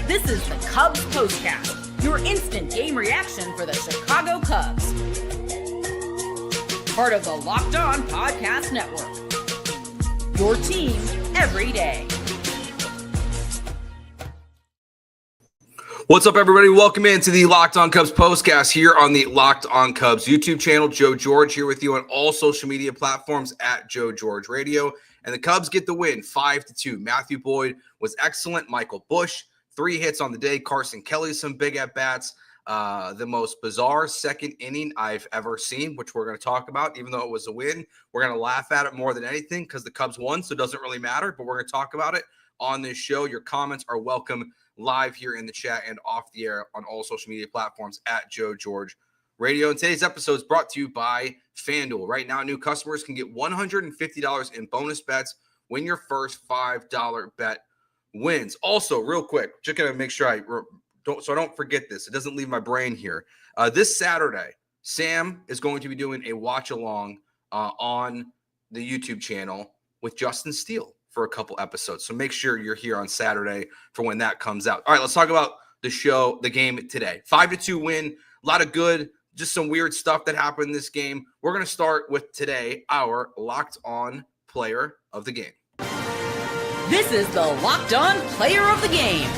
This is the Cubs Postcast, your instant game reaction for the Chicago Cubs. Part of the Locked On Podcast Network. Your team every day. What's up, everybody? Welcome into the Locked On Cubs Postcast here on the Locked On Cubs YouTube channel. Joe George here with you on all social media platforms at Joe George Radio. And the Cubs get the win 5-2. Matthew Boyd was excellent. Michael Busch, 3 hits on the day. Carson Kelly, some big at-bats. The most bizarre second inning I've ever seen, which we're going to talk about. Even though it was a win, we're going to laugh at it more than anything because the Cubs won, so it doesn't really matter. But we're going to talk about it on this show. Your comments are welcome live here in the chat and off the air on all social media platforms at Joe George Radio. And today's episode is brought to you by FanDuel. Right now, new customers can get $150 in bonus bets when your first $5 bet wins. Also, real quick, just going to make sure I don't forget this. It doesn't leave my brain here. This Saturday, Sam is going to be doing a watch-along on the YouTube channel with Justin Steele for a couple episodes. So make sure you're here on Saturday for when that comes out. All right, let's talk about the game today. 5-2 win, a lot of good, just some weird stuff that happened in this game. We're going to start with today, our Locked On Player of the Game. This is the Locked On Player of the Game.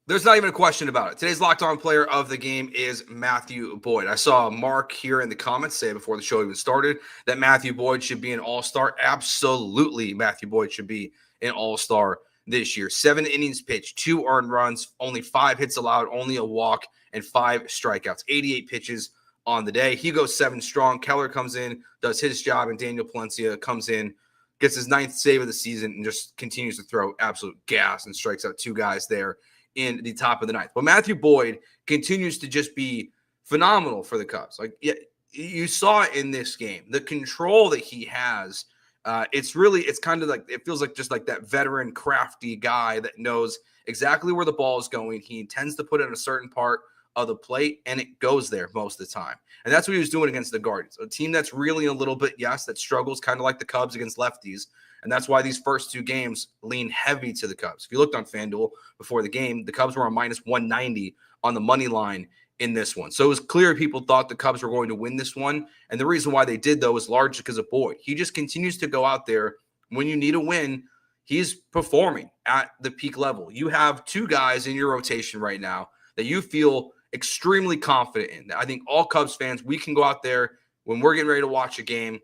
There's not even a question about it. Today's Locked On Player of the Game is Matthew Boyd. I saw Mark here in the comments say before the show even started that Matthew Boyd should be an all-star. Absolutely, Matthew Boyd should be an all-star this year. 7 innings pitched, 2 earned runs, only 5 hits allowed, only a walk, and 5 strikeouts. 88 pitches on the day. He goes 7 strong. Keller comes in, does his job, and Daniel Palencia comes in, gets his 9th save of the season, and just continues to throw absolute gas and strikes out 2 guys there in the top of the 9th. But Matthew Boyd continues to just be phenomenal for the Cubs. Like, yeah, you saw it in this game. The control that he has, it's kind of like, it feels like just like that veteran, crafty guy that knows exactly where the ball is going. He intends to put it in a certain part of the plate, and it goes there most of the time. And that's what he was doing against the Guardians, a team that's really a little bit, that struggles kind of like the Cubs against lefties. And that's why these first 2 games lean heavy to the Cubs. If you looked on FanDuel before the game, the Cubs were on minus 190 on the money line in this one. So it was clear people thought the Cubs were going to win this one. And the reason why they did, though, was largely because of Boyd. He just continues to go out there. When you need a win, he's performing at the peak level. You have 2 guys in your rotation right now that you feel extremely confident in. I think all Cubs fans, we can go out there when we're getting ready to watch a game,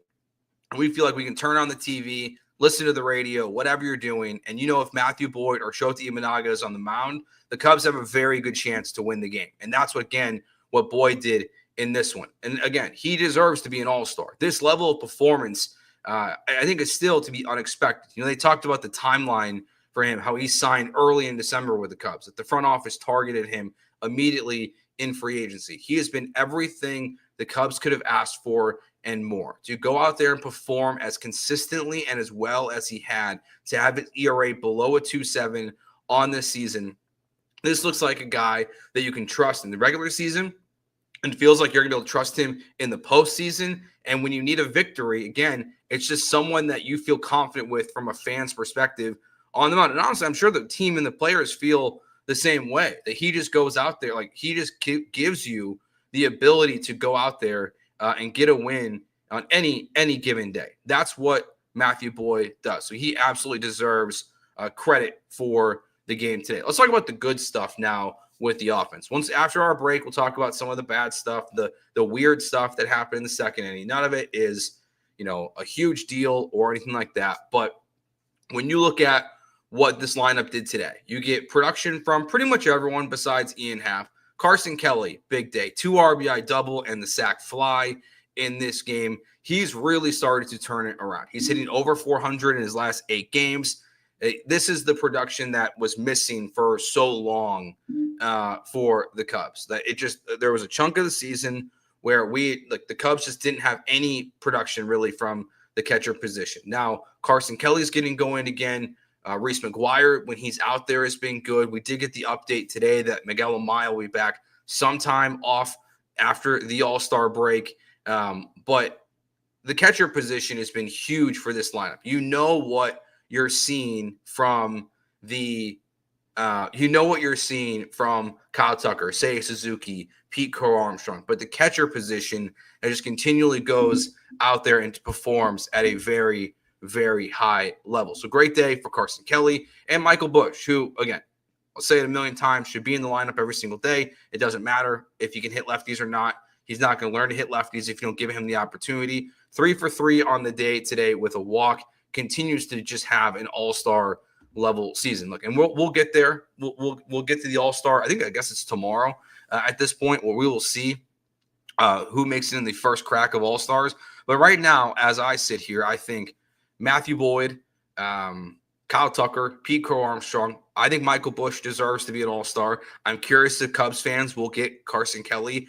and we feel like we can turn on the TV, listen to the radio, whatever you're doing, and if Matthew Boyd or Shota Imanaga is on the mound, the Cubs have a very good chance to win the game. And that's what Boyd did in this one. And again, he deserves to be an all-star. This level of performance, I think, is still to be unexpected. They talked about the timeline for him, how he signed early in December with the Cubs, that the front office targeted him immediately in free agency. He has been everything the Cubs could have asked for and more. To go out there and perform as consistently and as well as he had, to have his ERA below a 2.7 on this season, this looks like a guy that you can trust in the regular season, and feels like you're going to be able to trust him in the postseason. And when you need a victory, again, it's just someone that you feel confident with from a fan's perspective on the mound. And honestly, I'm sure the team and the players feel the same way, that he just goes out there, like he just gives you the ability to go out there and get a win on any given day. That's what Matthew Boyd does. So he absolutely deserves credit for the game today. Let's talk about the good stuff now with the offense. Once after our break, we'll talk about some of the bad stuff, the weird stuff that happened in the second inning. None of it is, a huge deal or anything like that. But when you look at what this lineup did today, you get production from pretty much everyone besides Ian Happ. Carson Kelly, big day, 2 RBI double and the sac fly in this game. He's really started to turn it around. He's hitting over 400 in his last 8 games. This is the production that was missing for so long for the Cubs. That there was a chunk of the season where the Cubs just didn't have any production really from the catcher position. Now Carson Kelly's getting going again. Reese McGuire, when he's out there, has been good. We did get the update today that Miguel Amaya will be back sometime off after the All-Star break. But the catcher position has been huge for this lineup. You know what you're seeing from the You know what you're seeing from Kyle Tucker, Seiya Suzuki, Pete Crow-Armstrong, but the catcher position that just continually goes out there and performs at a very, very high level. So great day for Carson Kelly and Michael Busch, who, again, I'll say it a million times, should be in the lineup every single day. It doesn't matter if he can hit lefties or not. He's not going to learn to hit lefties if you don't give him the opportunity. 3 for 3 on the day today with a walk. Continues to just have an all-star level season. Look, and we'll get there. We'll get to the all-star. I guess it's tomorrow at this point where we will see who makes it in the first crack of all-stars. But right now, as I sit here, I think Matthew Boyd, Kyle Tucker, Pete Crow-Armstrong. I think Michael Busch deserves to be an all-star. I'm curious if Cubs fans will get Carson Kelly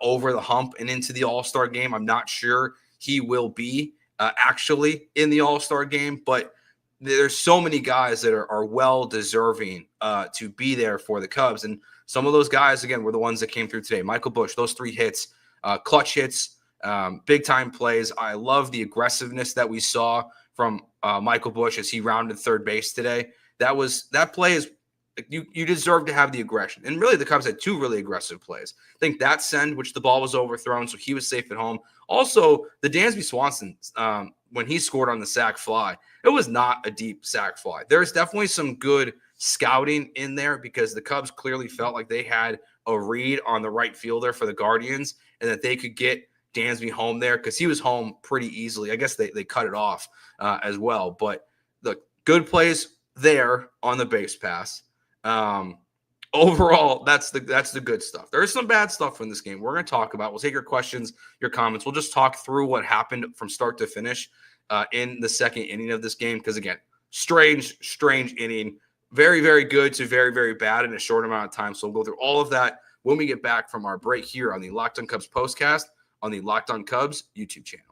over the hump and into the all-star game. I'm not sure he will be actually in the all-star game, but there's so many guys that are well deserving to be there for the Cubs. And some of those guys, again, were the ones that came through today. Michael Busch, those 3 hits, clutch hits, big time plays. I love the aggressiveness that we saw from Michael Busch as he rounded third base today. That play is, you deserve to have the aggression. And really the Cubs had 2 really aggressive plays. I think that send, which the ball was overthrown, so he was safe at home. Also, the Dansby Swanson, when he scored on the sac fly, it was not a deep sac fly. There's definitely some good scouting in there because the Cubs clearly felt like they had a read on the right fielder for the Guardians and that they could get Dansby home there because he was home pretty easily. I guess they cut it off as well. But the good plays there on the base pass. Overall, that's the good stuff. There is some bad stuff in this game we're going to talk about. We'll take your questions, your comments. We'll just talk through what happened from start to finish in the second inning of this game. Because, again, strange inning. Very, very good to very, very bad in a short amount of time. So we'll go through all of that when we get back from our break here on the Locked On Cubs postcast on the Locked On Cubs YouTube channel.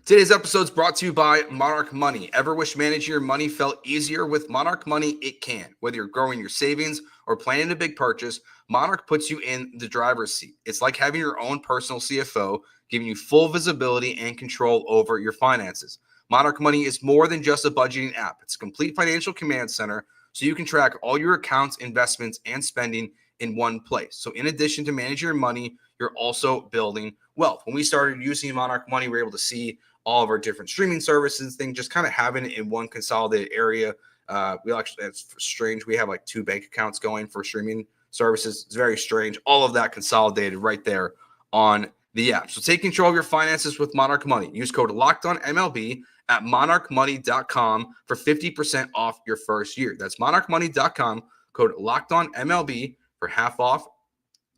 Today's episode is brought to you by Monarch Money. Ever wish managing your money felt easier? With Monarch Money, it can. Whether you're growing your savings or planning a big purchase, Monarch puts you in the driver's seat. It's like having your own personal CFO, giving you full visibility and control over your finances. Monarch Money is more than just a budgeting app. It's a complete financial command center, so you can track all your accounts, investments, and spending in one place. So in addition to managing your money, you're also building wealth. When we started using Monarch Money, we were able to see all of our different streaming services, things, just kind of having it in one consolidated area. It's strange. We have like 2 bank accounts going for streaming services. It's very strange. All of that consolidated right there on the app. So take control of your finances with Monarch Money. Use code LOCKEDONMLB at monarchmoney.com for 50% off your first year. That's monarchmoney.com, code LOCKEDONMLB for half off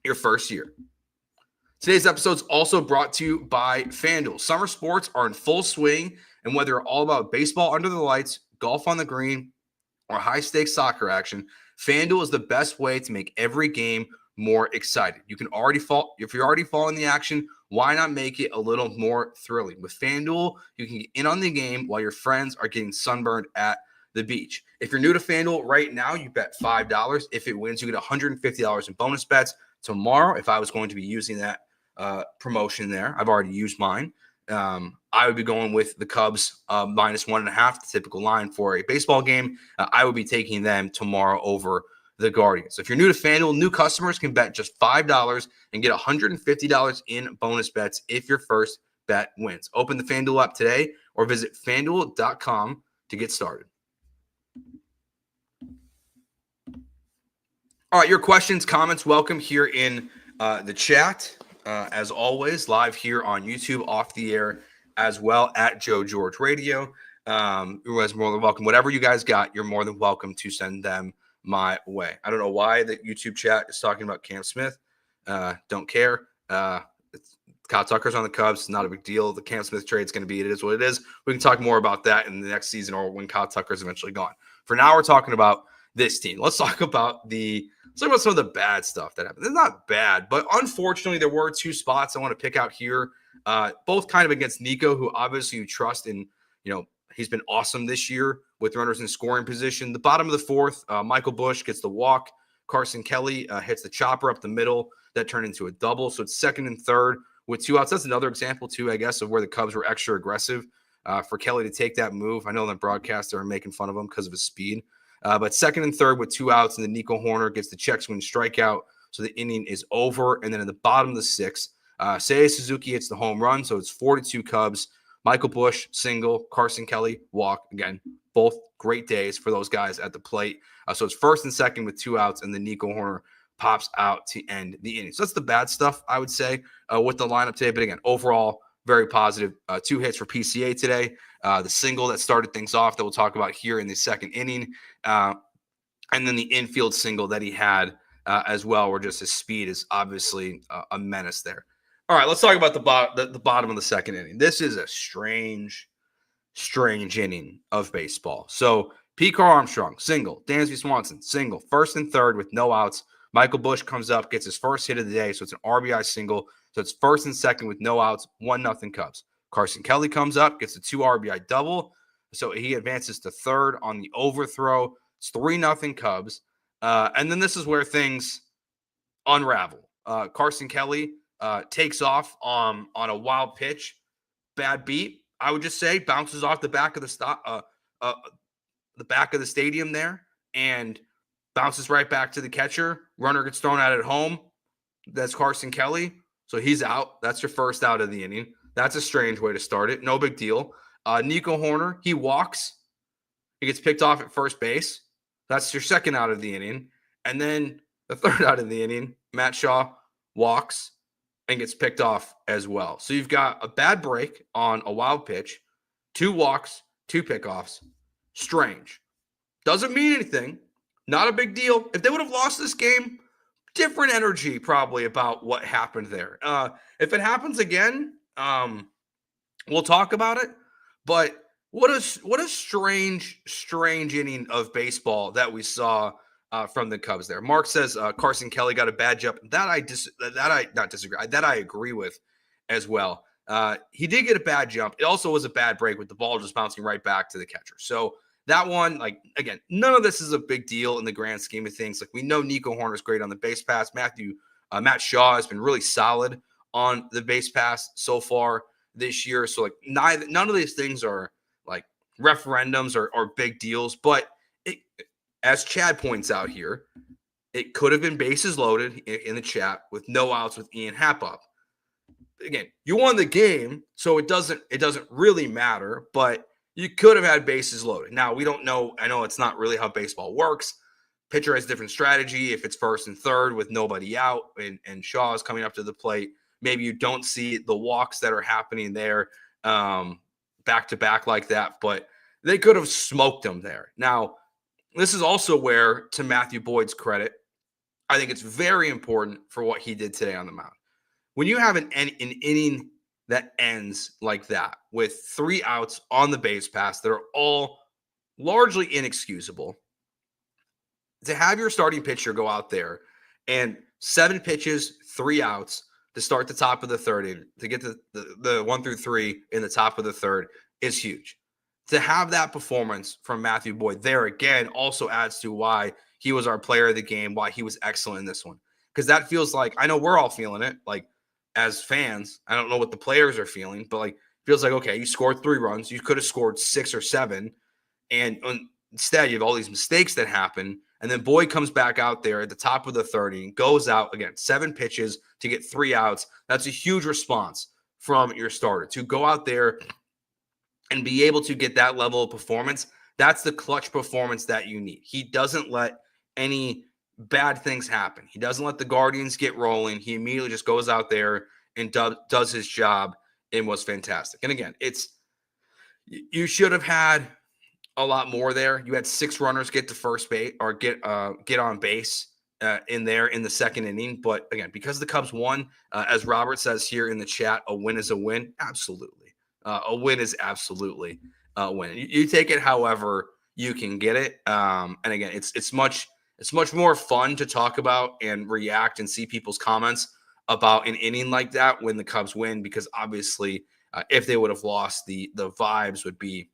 your first year. Today's episode is also brought to you by FanDuel. Summer sports are in full swing, and whether you're all about baseball under the lights, golf on the green, or high-stakes soccer action, FanDuel is the best way to make every game more exciting. If you're already following the action, why not make it a little more thrilling? With FanDuel, you can get in on the game while your friends are getting sunburned at the beach. If you're new to FanDuel right now, you bet $5. If it wins, you get $150 in bonus bets. Tomorrow, if I was going to be using that promotion there, I've already used mine. I would be going with the Cubs -1.5, the typical line for a baseball game. I would be taking them tomorrow over the Guardians. So if you're new to FanDuel, new customers can bet just $5 and get $150 in bonus bets if your first bet wins. Open the FanDuel app today or visit FanDuel.com to get started. All right, your questions, comments, welcome here in the chat. As always, live here on YouTube, off the air as well at Joe George Radio. You're always more than welcome. Whatever you guys got, you're more than welcome to send them my way. I don't know why the YouTube chat is talking about Cam Smith. Don't care. Kyle Tucker's on the Cubs. Not a big deal. The Cam Smith trade is going to be, it is what it is. We can talk more about that in the next season or when Kyle Tucker's eventually gone. For now, we're talking about this team. Let's talk about some of the bad stuff that happened. It's not bad, but unfortunately, there were 2 spots I want to pick out here, both kind of against Nico, who obviously you trust in. He's been awesome this year with runners in scoring position. The bottom of the 4th, Michael Busch gets the walk. Carson Kelly hits the chopper up the middle. That turned into a double. So it's 2nd and 3rd with 2 outs. That's another example, too, I guess, of where the Cubs were extra aggressive for Kelly to take that move. I know the broadcaster are making fun of him because of his speed. But second and third with 2 outs, and then Nico Hoerner gets the check swing strikeout, so the inning is over. And then in the bottom of the 6th, Seiya Suzuki hits the home run, so it's 4-2 Cubs. Michael Busch, single. Carson Kelly, walk. Again, both great days for those guys at the plate. So it's first and second with 2 outs, and then Nico Hoerner pops out to end the inning. So that's the bad stuff, I would say, with the lineup today. But again, overall, very positive. 2 hits for PCA today. The single that started things off that we'll talk about here in the second inning. And then the infield single that he had as well, where just his speed is obviously a menace there. All right, let's talk about the bottom of the second inning. This is a strange inning of baseball. So Pete Crow-Armstrong, single. Dansby Swanson, single. First and third with no outs. Michael Busch comes up, gets his first hit of the day, so it's an RBI single. So it's first and second with no outs, 1-0 Cubs. Carson Kelly comes up, gets a 2 RBI double, so he advances to third on the overthrow. It's 3-0 Cubs. And then this is where things unravel. Carson Kelly takes off on a wild pitch. Bad beat, I would just say. Bounces off the back of the back of the stadium there and bounces right back to the catcher. Runner gets thrown out at home. That's Carson Kelly. So he's out. That's your first out of the inning. That's a strange way to start it. No big deal. Nico Hoerner, he walks. He gets picked off at first base. That's your second out of the inning. And then the third out of the inning, Matt Shaw walks and gets picked off as well. So you've got a bad break on a wild pitch, 2 walks, 2 pickoffs. Strange. Doesn't mean anything. Not a big deal. If they would have lost this game, different energy probably about what happened there. If it happens again, we'll talk about it. But what a strange inning of baseball that we saw from the Cubs there. Mark says Carson Kelly got a bad jump. That I agree with as well. He did get a bad jump. It also was a bad break with the ball just bouncing right back to the catcher. So that one, like, again, none of this is a big deal in the grand scheme of things. Like, we know Nico Hoerner is great on the base pass. Matt Shaw has been really solid on the base pass so far this year. So, like, none of these things are like referendums or big deals. But as Chad points out here, it could have been bases loaded in the chat with no outs with Ian Happ up. Again, you won the game, so it doesn't really matter, but you could have had bases loaded. Now, we don't know. I know it's not really how baseball works. Pitcher has a different strategy. If it's first and third with nobody out and Shaw is coming up to the plate, maybe you don't see the walks that are happening there back-to-back like that, but they could have smoked them there. Now, this is also where, to Matthew Boyd's credit, I think it's very important for what he did today on the mound. When you have an inning that ends like that with 3 outs on the base pass that are all largely inexcusable, to have your starting pitcher go out there and 7 pitches, 3 outs to start the top of the third, to get the 1 through 3 in the top of the third is huge. To have that performance from Matthew Boyd there again also adds to why he was our player of the game, why he was excellent in this one. Because that feels like, I know we're all feeling it, like, as fans. I don't know what the players are feeling, but like, feels like, okay, you scored 3 runs. You could have scored 6 or 7. And instead, you have all these mistakes that happen. And then Boyd comes back out there at the top of the 30, goes out again, 7 pitches to get 3 outs. That's a huge response from your starter to go out there and be able to get that level of performance. That's the clutch performance that you need. He doesn't let any bad things happen. He doesn't let the Guardians get rolling. He immediately just goes out there and does his job and was fantastic. And again, you should have had a lot more there. You had 6 runners get to first base or get on base in the second inning. But again, because the Cubs won, as Robert says here in the chat, a win is a win. Absolutely. A win is absolutely a win. You take it however you can get it. And again, it's much more fun to talk about and react and see people's comments about an inning like that when the Cubs win, because obviously if they would have lost, the vibes would be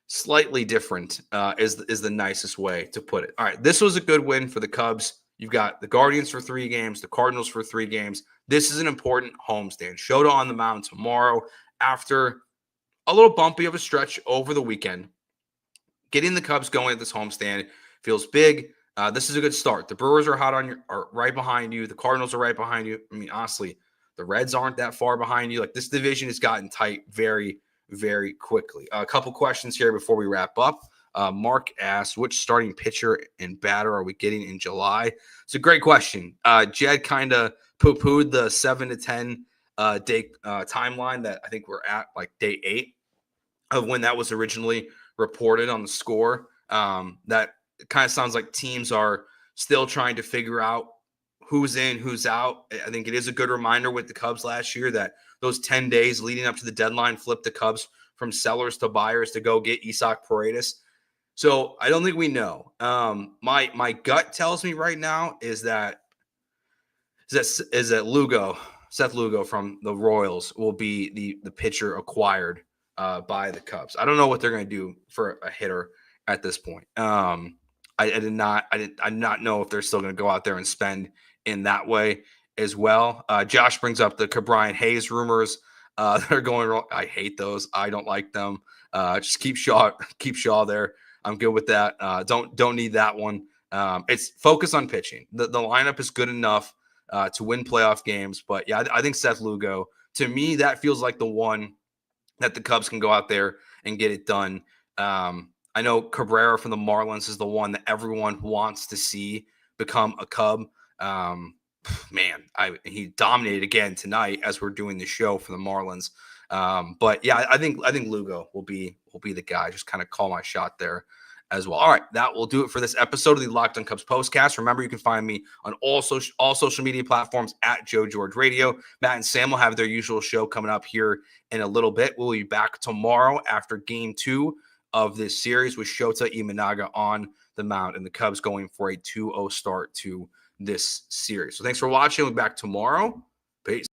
slightly different is the nicest way to put it. All right, this was a good win for the Cubs. You've got the Guardians for 3 games, the Cardinals for 3 games. This is an important homestand. Shota on the mound tomorrow after a little bumpy of a stretch over the weekend. Getting the Cubs going at this homestand feels big. This is a good start. The Brewers are right behind you. The Cardinals are right behind you. I mean, honestly, the Reds aren't that far behind you. Like, this division has gotten tight very, very quickly. A couple questions here before we wrap up. Mark asked, which starting pitcher and batter are we getting in July? It's a great question. Jed kind of poo-pooed the 7 to 10 day timeline that I think we're at, like day 8 of when that was originally reported on the score. That kind of sounds like teams are still trying to figure out who's in, who's out. I think it is a good reminder with the Cubs last year that those 10 days leading up to the deadline flipped the Cubs from sellers to buyers to go get Isaac Paredes. So I don't think we know. My gut tells me right now is that Seth Lugo from the Royals will be the pitcher acquired by the Cubs. I don't know what they're going to do for a hitter at this point. I did not know if they're still going to go out there and spend in that way as well. Josh brings up the Ke'Bryan Hayes rumors. They're going wrong. I hate those. I don't like them. Just keep Shaw there. I'm good with that. Don't need that one. It's focus on pitching. The lineup is good enough to win playoff games. But yeah, I think Seth Lugo, to me, that feels like the one that the Cubs can go out there and get it done. I know Cabrera from the Marlins is the one that everyone wants to see become a Cub. He dominated again tonight as we're doing the show for the Marlins. But yeah, I think Lugo will be the guy. Just kind of call my shot there as well. All right, that will do it for this episode of the Locked On Cubs Postcast. Remember, you can find me on all social media platforms at Joe George Radio. Matt and Sam will have their usual show coming up here in a little bit. We'll be back tomorrow after Game 2 of this series with Shota Imanaga on the mound and the Cubs going for a 2-0 start to this series. So thanks for watching. We'll be back tomorrow. Peace.